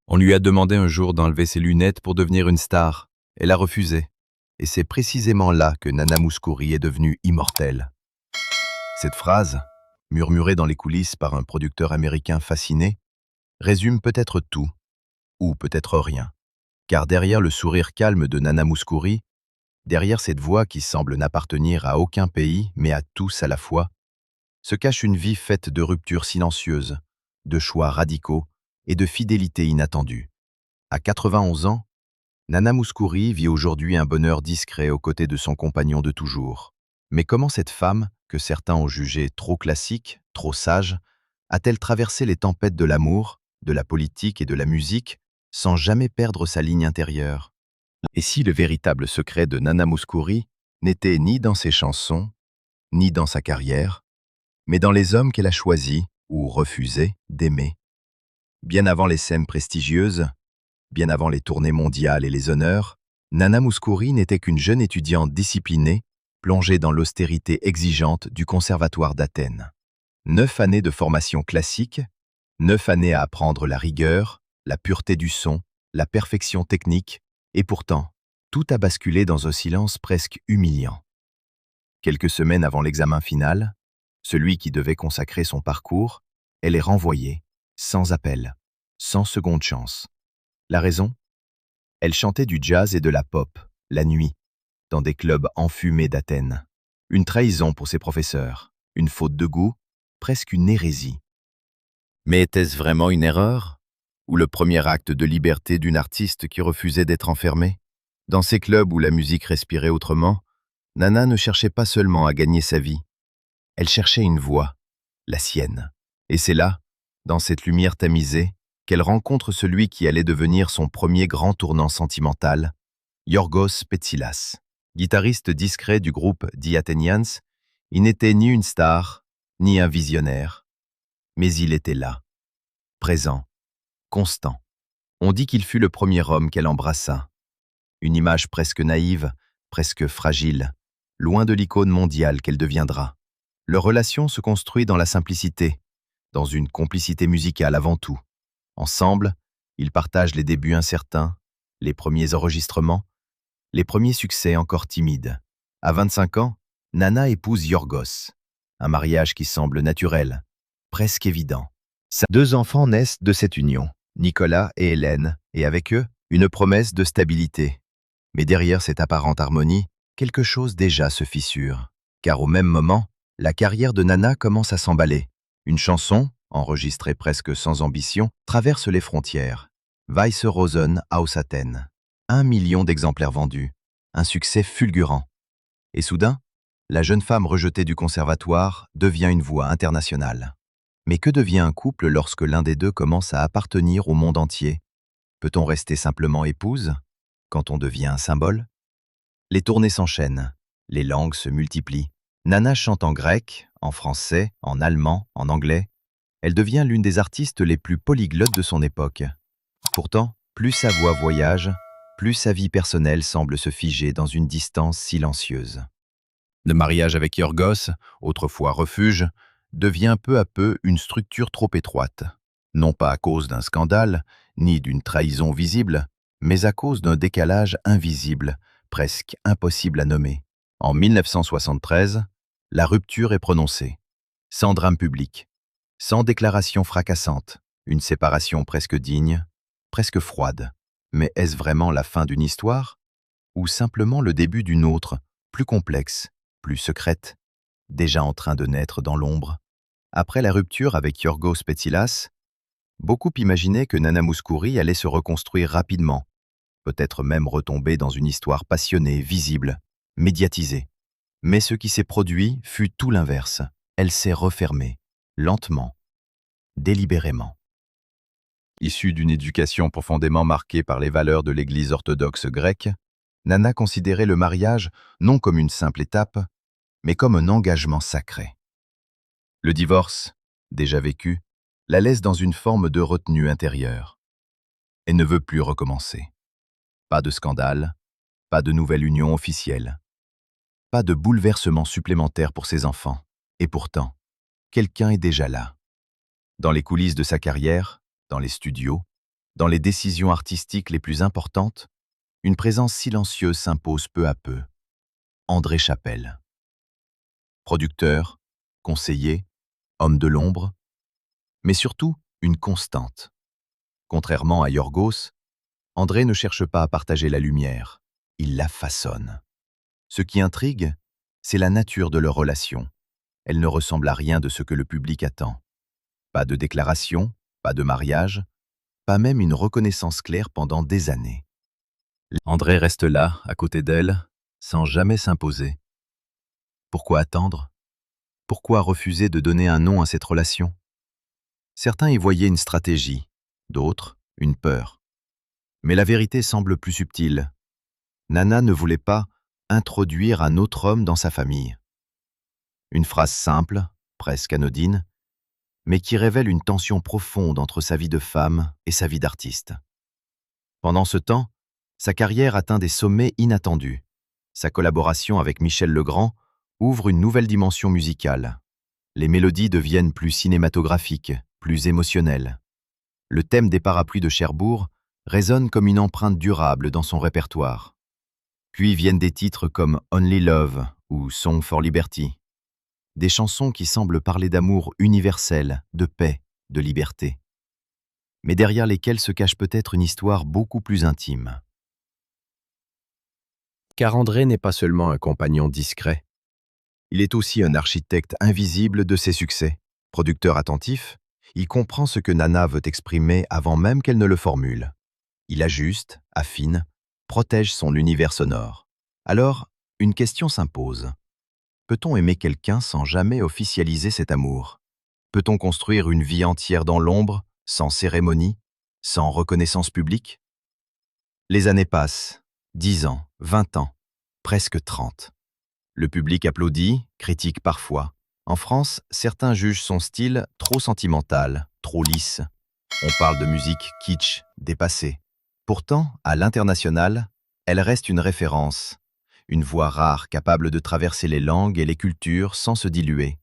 On lui a demandé un jour d'enlever ses lunettes pour devenir une star. Elle a refusé. Et c'est précisément là que Nana Mouskouri est devenue immortelle. Cette phrase, murmurée dans les coulisses par un producteur américain fasciné, résume peut-être tout, ou peut-être rien. Car derrière le sourire calme de Nana Mouskouri, derrière cette voix qui semble n'appartenir à aucun pays, mais à tous à la fois, se cache une vie faite de ruptures silencieuses, de choix radicaux et de fidélité inattendue. À 91 ans, Nana Mouskouri vit aujourd'hui un bonheur discret aux côtés de son compagnon de toujours. Mais comment cette femme, que certains ont jugée trop classique, trop sage, a-t-elle traversé les tempêtes de l'amour, de la politique et de la musique, sans jamais perdre sa ligne intérieure? Et si le véritable secret de Nana Mouskouri n'était ni dans ses chansons, ni dans sa carrière, mais dans les hommes qu'elle a choisis, ou refusé, d'aimer? Bien avant les scènes prestigieuses, bien avant les tournées mondiales et les honneurs, Nana Mouskouri n'était qu'une jeune étudiante disciplinée, plongée dans l'austérité exigeante du Conservatoire d'Athènes. 9 années de formation classique, 9 années à apprendre la rigueur, la pureté du son, la perfection technique, et pourtant, tout a basculé dans un silence presque humiliant. Quelques semaines avant l'examen final, celui qui devait consacrer son parcours, elle est renvoyée, sans appel, sans seconde chance. La raison? Elle chantait du jazz et de la pop, la nuit, dans des clubs enfumés d'Athènes. Une trahison pour ses professeurs, une faute de goût, presque une hérésie. Mais était-ce vraiment une erreur? Ou le premier acte de liberté d'une artiste qui refusait d'être enfermée? Dans ces clubs où la musique respirait autrement, Nana ne cherchait pas seulement à gagner sa vie. Elle cherchait une voix, la sienne. Et c'est là, dans cette lumière tamisée, qu'elle rencontre celui qui allait devenir son premier grand tournant sentimental, Yorgos Petsilas. Guitariste discret du groupe The Athenians, il n'était ni une star, ni un visionnaire. Mais il était là, présent, constant. On dit qu'il fut le premier homme qu'elle embrassa. Une image presque naïve, presque fragile, loin de l'icône mondiale qu'elle deviendra. Leur relation se construit dans la simplicité, dans une complicité musicale avant tout. Ensemble, ils partagent les débuts incertains, les premiers enregistrements, les premiers succès encore timides. À 25 ans, Nana épouse Yorgos, un mariage qui semble naturel, presque évident. Deux enfants naissent de cette union, Nicolas et Hélène, et avec eux, une promesse de stabilité. Mais derrière cette apparente harmonie, quelque chose déjà se fissure. Car au même moment, la carrière de Nana commence à s'emballer. Une chanson, enregistrée presque sans ambition, traverse les frontières. Weiße Rosen aus Athen. 1 million d'exemplaires vendus. Un succès fulgurant. Et soudain, la jeune femme rejetée du conservatoire devient une voix internationale. Mais que devient un couple lorsque l'un des deux commence à appartenir au monde entier? Peut-on rester simplement épouse quand on devient un symbole? Les tournées s'enchaînent, les langues se multiplient. Nana chante en grec, en français, en allemand, en anglais. Elle devient l'une des artistes les plus polyglottes de son époque. Pourtant, plus sa voix voyage, plus sa vie personnelle semble se figer dans une distance silencieuse. Le mariage avec Yorgos, autrefois refuge, devient peu à peu une structure trop étroite. Non pas à cause d'un scandale, ni d'une trahison visible, mais à cause d'un décalage invisible, presque impossible à nommer. En 1973, la rupture est prononcée. Sans drame public, sans déclaration fracassante, une séparation presque digne, presque froide. Mais est-ce vraiment la fin d'une histoire? Ou simplement le début d'une autre, plus complexe, plus secrète, déjà en train de naître dans l'ombre? Après la rupture avec Yorgos Petsilas, beaucoup imaginaient que Nana Mouskouri allait se reconstruire rapidement, peut-être même retomber dans une histoire passionnée, visible, médiatisée. Mais ce qui s'est produit fut tout l'inverse. Elle s'est refermée, lentement, délibérément. Issue d'une éducation profondément marquée par les valeurs de l'Église orthodoxe grecque, Nana considérait le mariage non comme une simple étape, mais comme un engagement sacré. Le divorce, déjà vécu, la laisse dans une forme de retenue intérieure. Elle ne veut plus recommencer. Pas de scandale, pas de nouvelle union officielle, pas de bouleversement supplémentaire pour ses enfants. Et pourtant, quelqu'un est déjà là. Dans les coulisses de sa carrière, dans les studios, Dans les décisions artistiques les plus importantes, une présence silencieuse s'impose peu à peu. André Chapelle. Producteur, conseiller, homme de l'ombre, mais surtout une constante. Contrairement à Yorgos, André ne cherche pas à partager la lumière, il la façonne. Ce qui intrigue, c'est la nature de leur relation. Elle ne ressemble à rien de ce que le public attend. Pas de déclaration, pas de mariage, pas même une reconnaissance claire pendant des années. André reste là, à côté d'elle, sans jamais s'imposer. Pourquoi attendre? Pourquoi refuser de donner un nom à cette relation? Certains y voyaient une stratégie, d'autres, une peur. Mais la vérité semble plus subtile. Nana ne voulait pas introduire un autre homme dans sa famille. Une phrase simple, presque anodine, mais qui révèle une tension profonde entre sa vie de femme et sa vie d'artiste. Pendant ce temps, sa carrière atteint des sommets inattendus. Sa collaboration avec Michel Legrand ouvre une nouvelle dimension musicale. Les mélodies deviennent plus cinématographiques, plus émotionnelles. Le thème des parapluies de Cherbourg résonne comme une empreinte durable dans son répertoire. Puis viennent des titres comme Only Love ou Song for Liberty. Des chansons qui semblent parler d'amour universel, de paix, de liberté. Mais derrière lesquelles se cache peut-être une histoire beaucoup plus intime. Car André n'est pas seulement un compagnon discret. Il est aussi un architecte invisible de ses succès. Producteur attentif, il comprend ce que Nana veut exprimer avant même qu'elle ne le formule. Il ajuste, affine, protège son univers sonore. Alors, une question s'impose. Peut-on aimer quelqu'un sans jamais officialiser cet amour? Peut-on construire une vie entière dans l'ombre, sans cérémonie, sans reconnaissance publique? Les années passent, 10 ans, 20 ans, presque 30. Le public applaudit, critique parfois. En France, certains jugent son style trop sentimental, trop lisse. On parle de musique kitsch, dépassée. Pourtant, à l'international, elle reste une référence, une voix rare capable de traverser les langues et les cultures sans se diluer.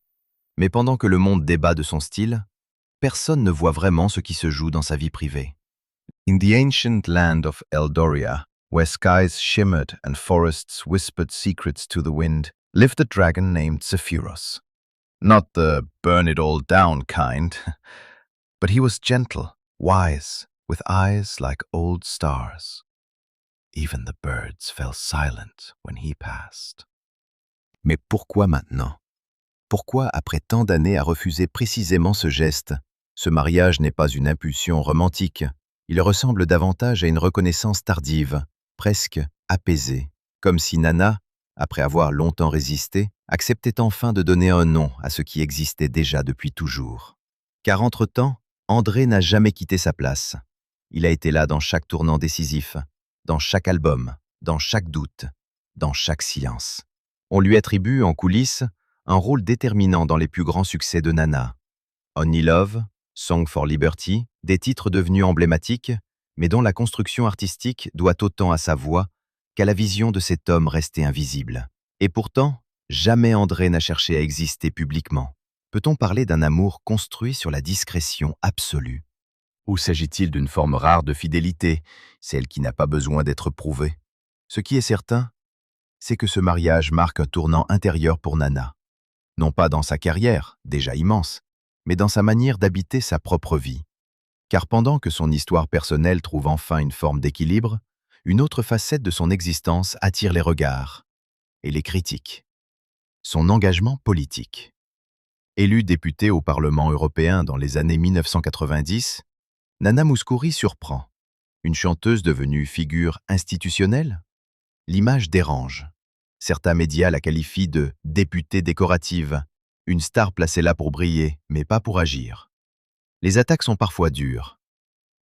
Mais pendant que le monde débat de son style, personne ne voit vraiment ce qui se joue dans sa vie privée. In the ancient land of Eldoria, where skies shimmered and forests whispered secrets to the wind, lived a dragon named Zephyros. Not the burn it all down kind, but he was gentle, wise, with eyes like old stars. Even the birds fell silent when he passed. Mais pourquoi maintenant? Pourquoi, après tant d'années, a refusé précisément ce geste? Ce mariage n'est pas une impulsion romantique. Il ressemble davantage à une reconnaissance tardive, presque apaisée, comme si Nana, après avoir longtemps résisté, acceptait enfin de donner un nom à ce qui existait déjà depuis toujours. Car entre-temps, André n'a jamais quitté sa place. Il a été là dans chaque tournant décisif, dans chaque album, dans chaque doute, dans chaque silence. On lui attribue, en coulisses, un rôle déterminant dans les plus grands succès de Nana. Only Love, Song for Liberty, des titres devenus emblématiques, mais dont la construction artistique doit autant à sa voix qu'à la vision de cet homme resté invisible. Et pourtant, jamais André n'a cherché à exister publiquement. Peut-on parler d'un amour construit sur la discrétion absolue? Ou s'agit-il d'une forme rare de fidélité, celle qui n'a pas besoin d'être prouvée? Ce qui est certain, c'est que ce mariage marque un tournant intérieur pour Nana. Non pas dans sa carrière, déjà immense, mais dans sa manière d'habiter sa propre vie. Car pendant que son histoire personnelle trouve enfin une forme d'équilibre, une autre facette de son existence attire les regards et les critiques. Son engagement politique. Élue députée au Parlement européen dans les années 1990, Nana Mouskouri surprend. Une chanteuse devenue figure institutionnelle? L'image dérange. Certains médias la qualifient de « députée décorative », une star placée là pour briller, mais pas pour agir. Les attaques sont parfois dures.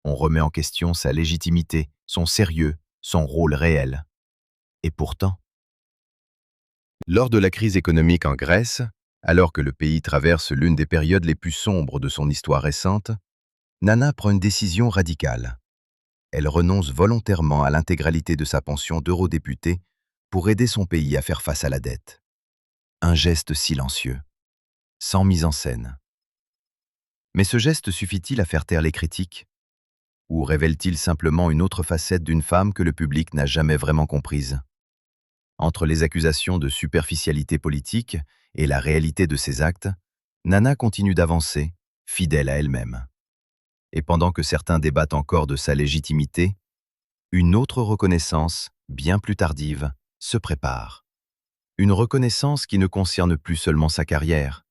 On remet en question sa légitimité, son sérieux, son rôle réel. Et pourtant, lors de la crise économique en Grèce, alors que le pays traverse l'une des périodes les plus sombres de son histoire récente, Nana prend une décision radicale. Elle renonce volontairement à l'intégralité de sa pension d'eurodéputée pour aider son pays à faire face à la dette. Un geste silencieux, sans mise en scène. Mais ce geste suffit-il à faire taire les critiques? Ou révèle-t-il simplement une autre facette d'une femme que le public n'a jamais vraiment comprise? Entre les accusations de superficialité politique et la réalité de ses actes, Nana continue d'avancer, fidèle à elle-même. Et pendant que certains débattent encore de sa légitimité, une autre reconnaissance, bien plus tardive, se prépare. Une reconnaissance qui ne concerne plus seulement sa carrière,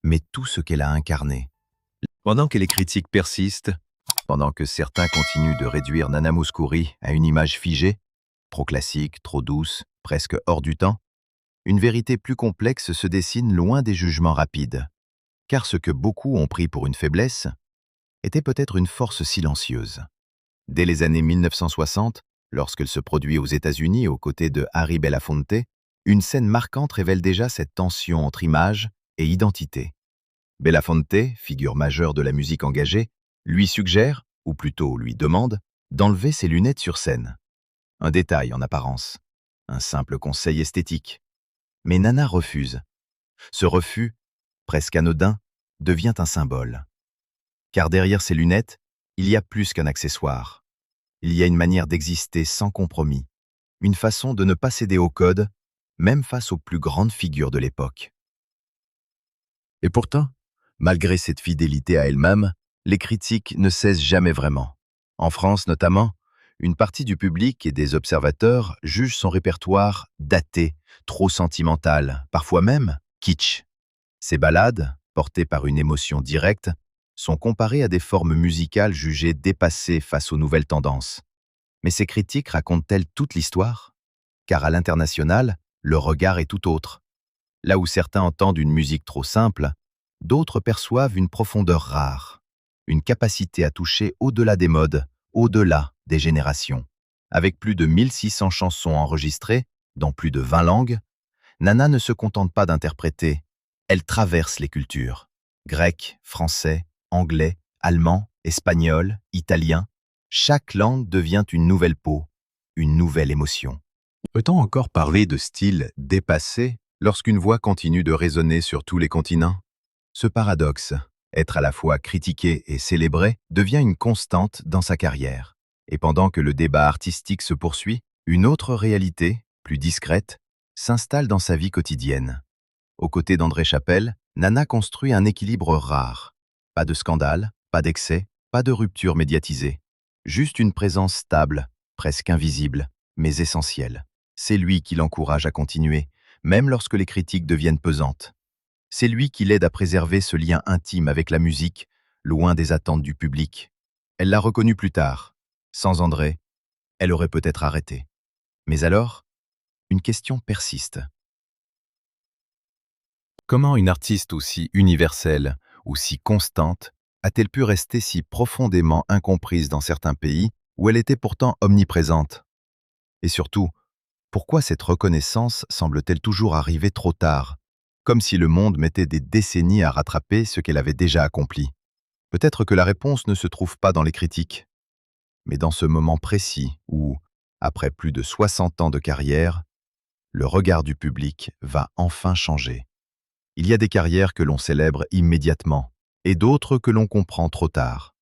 mais tout ce qu'elle a incarné. Pendant que les critiques persistent, pendant que certains continuent de réduire Nana Mouskouri à une image figée, trop classique, trop douce, presque hors du temps, une vérité plus complexe se dessine loin des jugements rapides. Car ce que beaucoup ont pris pour une faiblesse était peut-être une force silencieuse. Dès les années 1960, lorsqu'elle se produit aux États-Unis aux côtés de Harry Belafonte, une scène marquante révèle déjà cette tension entre image et identité. Belafonte, figure majeure de la musique engagée, lui suggère, ou plutôt lui demande, d'enlever ses lunettes sur scène. Un détail en apparence, un simple conseil esthétique. Mais Nana refuse. Ce refus, presque anodin, devient un symbole. Car derrière ces lunettes, il y a plus qu'un accessoire. Il y a une manière d'exister sans compromis, une façon de ne pas céder au code, même face aux plus grandes figures de l'époque. Et pourtant, malgré cette fidélité à elle-même, les critiques ne cessent jamais vraiment. En France notamment, une partie du public et des observateurs jugent son répertoire daté, trop sentimental, parfois même kitsch. Ces ballades, portées par une émotion directe, sont comparées à des formes musicales jugées dépassées face aux nouvelles tendances. Mais ces critiques racontent-elles toute l'histoire? Car à l'international, le regard est tout autre. Là où certains entendent une musique trop simple, d'autres perçoivent une profondeur rare, une capacité à toucher au-delà des modes, au-delà des générations. Avec plus de 1600 chansons enregistrées, dans plus de 20 langues, Nana ne se contente pas d'interpréter, elle traverse les cultures. Grec, français, anglais, allemand, espagnol, italien, chaque langue devient une nouvelle peau, une nouvelle émotion. Peut-on encore parler de style dépassé lorsqu'une voix continue de résonner sur tous les continents? Ce paradoxe, être à la fois critiqué et célébré, devient une constante dans sa carrière. Et pendant que le débat artistique se poursuit, une autre réalité, plus discrète, s'installe dans sa vie quotidienne. Aux côtés d'André Chapelle, Nana construit un équilibre rare. Pas de scandale, pas d'excès, pas de rupture médiatisée. Juste une présence stable, presque invisible, mais essentielle. C'est lui qui l'encourage à continuer, même lorsque les critiques deviennent pesantes. C'est lui qui l'aide à préserver ce lien intime avec la musique, loin des attentes du public. Elle l'a reconnu plus tard. Sans André, elle aurait peut-être arrêté. Mais alors, une question persiste. Comment une artiste aussi universelle, aussi constante, a-t-elle pu rester si profondément incomprise dans certains pays où elle était pourtant omniprésente? Et surtout, pourquoi cette reconnaissance semble-t-elle toujours arriver trop tard, comme si le monde mettait des décennies à rattraper ce qu'elle avait déjà accompli? Peut-être que la réponse ne se trouve pas dans les critiques, mais dans ce moment précis où, après plus de 60 ans de carrière, le regard du public va enfin changer. Il y a des carrières que l'on célèbre immédiatement et d'autres que l'on comprend trop tard.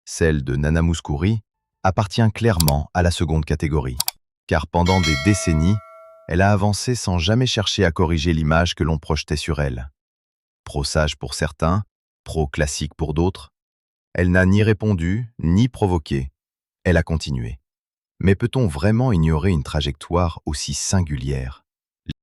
Celle de Nana Mouskouri appartient clairement à la seconde catégorie, car pendant des décennies, elle a avancé sans jamais chercher à corriger l'image que l'on projetait sur elle. Pro-sage pour certains, pro-classique pour d'autres, elle n'a ni répondu, ni provoqué. Elle a continué. Mais peut-on vraiment ignorer une trajectoire aussi singulière?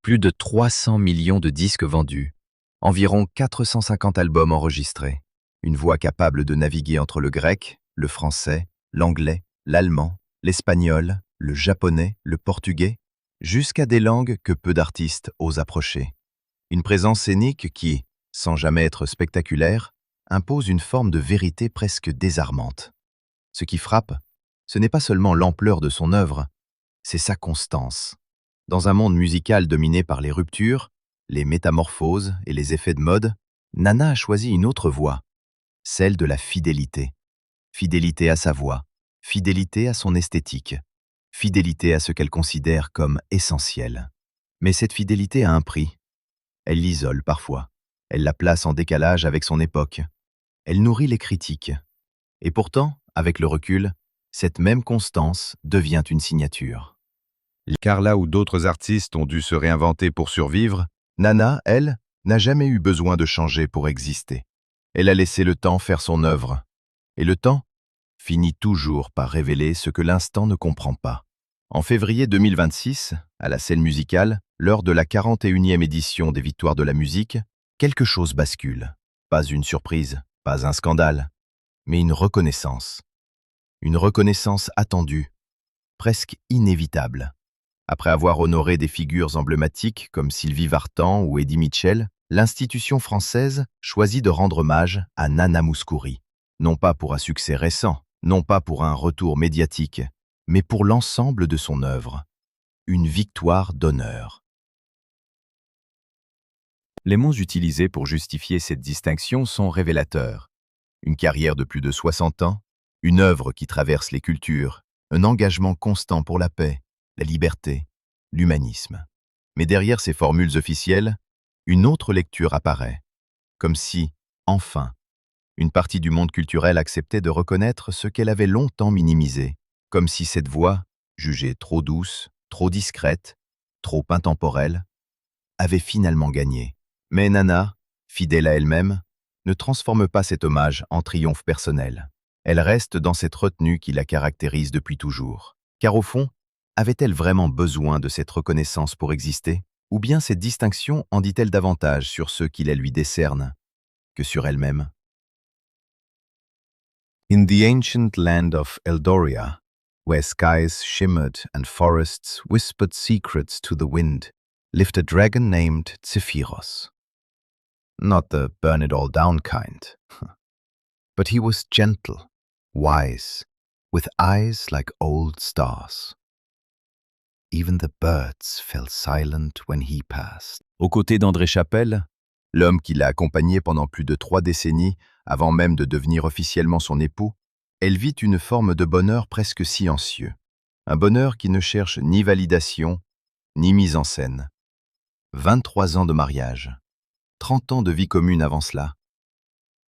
Plus de 300 millions de disques vendus, environ 450 albums enregistrés, une voix capable de naviguer entre le grec, le français, l'anglais, l'allemand, l'espagnol, le japonais, le portugais, jusqu'à des langues que peu d'artistes osent approcher. Une présence scénique qui, sans jamais être spectaculaire, impose une forme de vérité presque désarmante. Ce qui frappe, ce n'est pas seulement l'ampleur de son œuvre, c'est sa constance. Dans un monde musical dominé par les ruptures, les métamorphoses et les effets de mode, Nana a choisi une autre voie, celle de la fidélité. Fidélité à sa voix, fidélité à son esthétique, fidélité à ce qu'elle considère comme essentiel. Mais cette fidélité a un prix. Elle l'isole parfois. Elle la place en décalage avec son époque. Elle nourrit les critiques. Et pourtant, avec le recul, cette même constance devient une signature. Car là où d'autres artistes ont dû se réinventer pour survivre, Nana, elle, n'a jamais eu besoin de changer pour exister. Elle a laissé le temps faire son œuvre. Et le temps finit toujours par révéler ce que l'instant ne comprend pas. En février 2026, à la scène musicale, lors de la 41e édition des Victoires de la musique, quelque chose bascule. Pas une surprise, pas un scandale, mais une reconnaissance. Une reconnaissance attendue, presque inévitable. Après avoir honoré des figures emblématiques comme Sylvie Vartan ou Eddie Mitchell, l'institution française choisit de rendre hommage à Nana Mouskouri. Non pas pour un succès récent, non pas pour un retour médiatique, mais pour l'ensemble de son œuvre. Une victoire d'honneur. Les mots utilisés pour justifier cette distinction sont révélateurs. Une carrière de plus de 60 ans, une œuvre qui traverse les cultures, un engagement constant pour la paix, la liberté, l'humanisme. Mais derrière ces formules officielles, une autre lecture apparaît, comme si, enfin, une partie du monde culturel acceptait de reconnaître ce qu'elle avait longtemps minimisé, comme si cette voix, jugée trop douce, trop discrète, trop intemporelle, avait finalement gagné. Mais Nana, fidèle à elle-même, ne transforme pas cet hommage en triomphe personnel. Elle reste dans cette retenue qui la caractérise depuis toujours. Car au fond, avait-elle vraiment besoin de cette reconnaissance pour exister? Ou bien cette distinction en dit-elle davantage sur ceux qui la lui décernent que sur elle-même? in the ancient land of Eldoria, where skies shimmered and forests whispered secrets to the wind, lived a dragon named Zephyros. Not the burn-it-all-down kind, but he was gentle, wise, with eyes like old stars. Even the birds fell silent when he passed. Aux côtés d'André Chapelle, l'homme qui l'a accompagné pendant plus de 3 décennies, avant même de devenir officiellement son époux, elle vit une forme de bonheur presque silencieux. Un bonheur qui ne cherche ni validation, ni mise en scène. 23 ans de mariage, 30 ans de vie commune avant cela.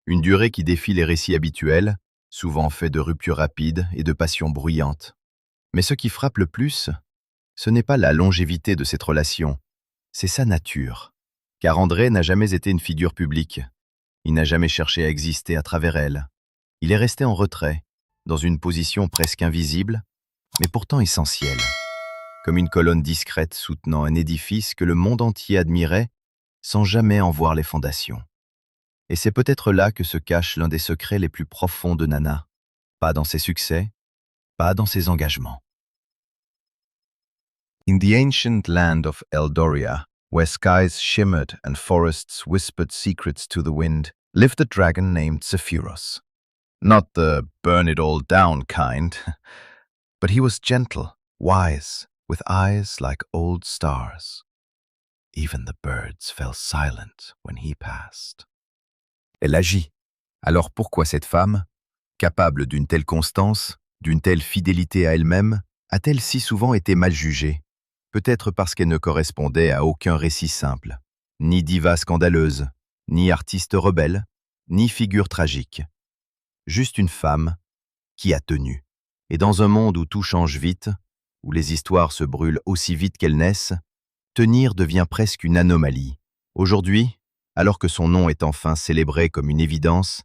Une durée qui défie les récits habituels, souvent faits de ruptures rapides et de passions bruyantes. Mais ce qui frappe le plus, ce n'est pas la longévité de cette relation, c'est sa nature. Car André n'a jamais été une figure publique. Il n'a jamais cherché à exister à travers elle. Il est resté en retrait, dans une position presque invisible, mais pourtant essentielle. Comme une colonne discrète soutenant un édifice que le monde entier admirait, sans jamais en voir les fondations. Et c'est peut-être là que se cache l'un des secrets les plus profonds de Nana. Pas dans ses succès, pas dans ses engagements. In the ancient land of Eldoria, where skies shimmered and forests whispered secrets to the wind, lived a dragon named Zephyros. Not the burn-it-all-down kind, but he was gentle, wise, with eyes like old stars. Even the birds fell silent when he passed. Elle agit. Alors pourquoi cette femme, capable d'une telle constance, d'une telle fidélité à elle-même, a-t-elle si souvent été mal jugée? Peut-être parce qu'elle ne correspondait à aucun récit simple, ni diva scandaleuse, ni artiste rebelle, ni figure tragique. Juste une femme qui a tenu. Et dans un monde où tout change vite, où les histoires se brûlent aussi vite qu'elles naissent, tenir devient presque une anomalie. Aujourd'hui, alors que son nom est enfin célébré comme une évidence,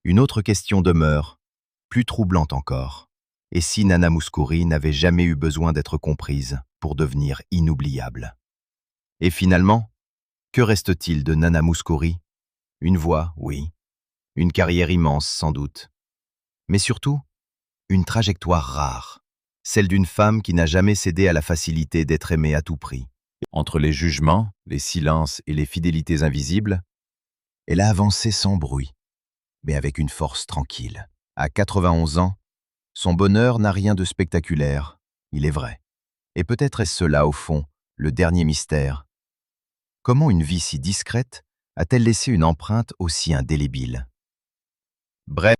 une autre question demeure, plus troublante encore. Et si Nana Mouskouri n'avait jamais eu besoin d'être comprise pour devenir inoubliable? Et finalement, que reste-t-il de Nana Mouskouri? Une voix, oui. Une carrière immense, sans doute. Mais surtout, une trajectoire rare. Celle d'une femme qui n'a jamais cédé à la facilité d'être aimée à tout prix. Entre les jugements, les silences et les fidélités invisibles, elle a avancé sans bruit, mais avec une force tranquille. À 91 ans, son bonheur n'a rien de spectaculaire, il est vrai. Et peut-être est-ce cela, au fond, le dernier mystère. Comment une vie si discrète a-t-elle laissé une empreinte aussi indélébile? Bref,